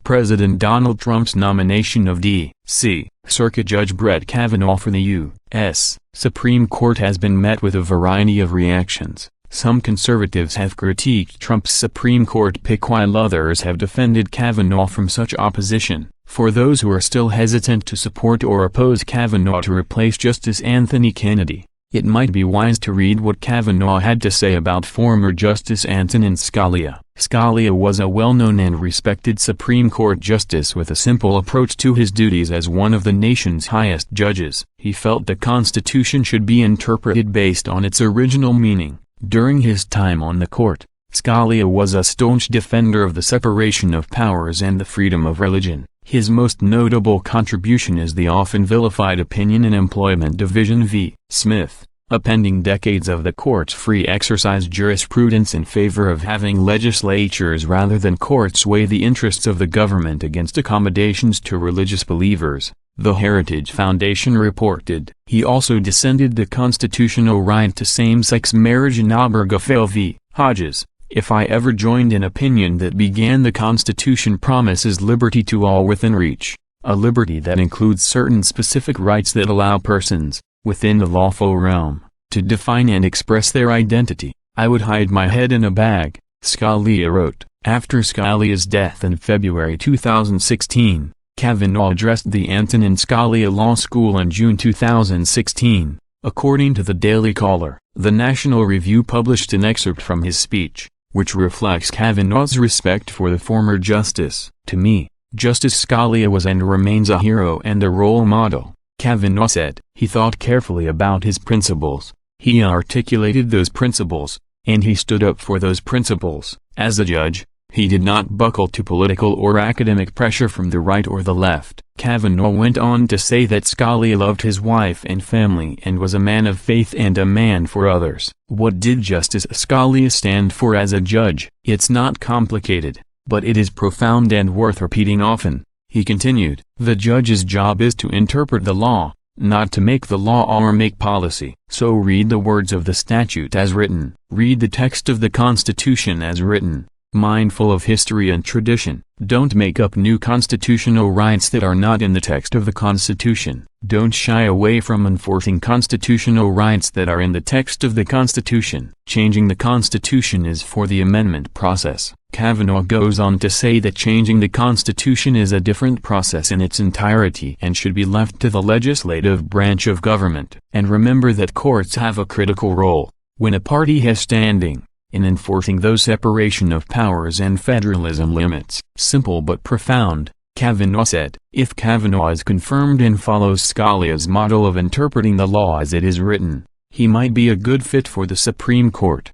President Donald Trump's nomination of D.C. Circuit Judge Brett Kavanaugh for the U.S. Supreme Court has been met with a variety of reactions. Some conservatives have critiqued Trump's Supreme Court pick while others have defended Kavanaugh from such opposition. For those who are still hesitant to support or oppose Kavanaugh to replace Justice Anthony Kennedy, it might be wise to read what Kavanaugh had to say about former Justice Antonin Scalia. Scalia was a well-known and respected Supreme Court justice with a simple approach to his duties as one of the nation's highest judges. He felt the Constitution should be interpreted based on its original meaning. During his time on the court, Scalia was a staunch defender of the separation of powers and the freedom of religion. His most notable contribution is the often-vilified opinion in Employment Division v. Smith, upending decades of the court's free exercise jurisprudence in favor of having legislatures rather than courts weigh the interests of the government against accommodations to religious believers, the Heritage Foundation reported. He also dissented the constitutional right to same-sex marriage in Obergefell v. Hodges. If I ever joined an opinion that began the Constitution promises liberty to all within reach, a liberty that includes certain specific rights that allow persons, within the lawful realm, to define and express their identity, I would hide my head in a bag, Scalia wrote. After Scalia's death in February 2016, Kavanaugh addressed the Antonin Scalia Law School in June 2016. According to the Daily Caller, the National Review published an excerpt from his speech, which reflects Kavanaugh's respect for the former justice. To me, Justice Scalia was and remains a hero and a role model, Kavanaugh said. He thought carefully about his principles, he articulated those principles, and he stood up for those principles. As a judge, he did not buckle to political or academic pressure from the right or the left. Kavanaugh went on to say that Scalia loved his wife and family and was a man of faith and a man for others. What did Justice Scalia stand for as a judge? It's not complicated, but it is profound and worth repeating often, he continued. The judge's job is to interpret the law, not to make the law or make policy. So read the words of the statute as written. Read the text of the Constitution as written. Mindful of history and tradition, don't make up new constitutional rights that are not in the text of the Constitution. Don't shy away from enforcing constitutional rights that are in the text of the Constitution. Changing the Constitution is for the amendment process. Kavanaugh goes on to say that changing the Constitution is a different process in its entirety and should be left to the legislative branch of government. And remember that courts have a critical role, when a party has standing, in enforcing those separation of powers and federalism limits. Simple but profound, Kavanaugh said. If Kavanaugh is confirmed and follows Scalia's model of interpreting the law as it is written, he might be a good fit for the Supreme Court.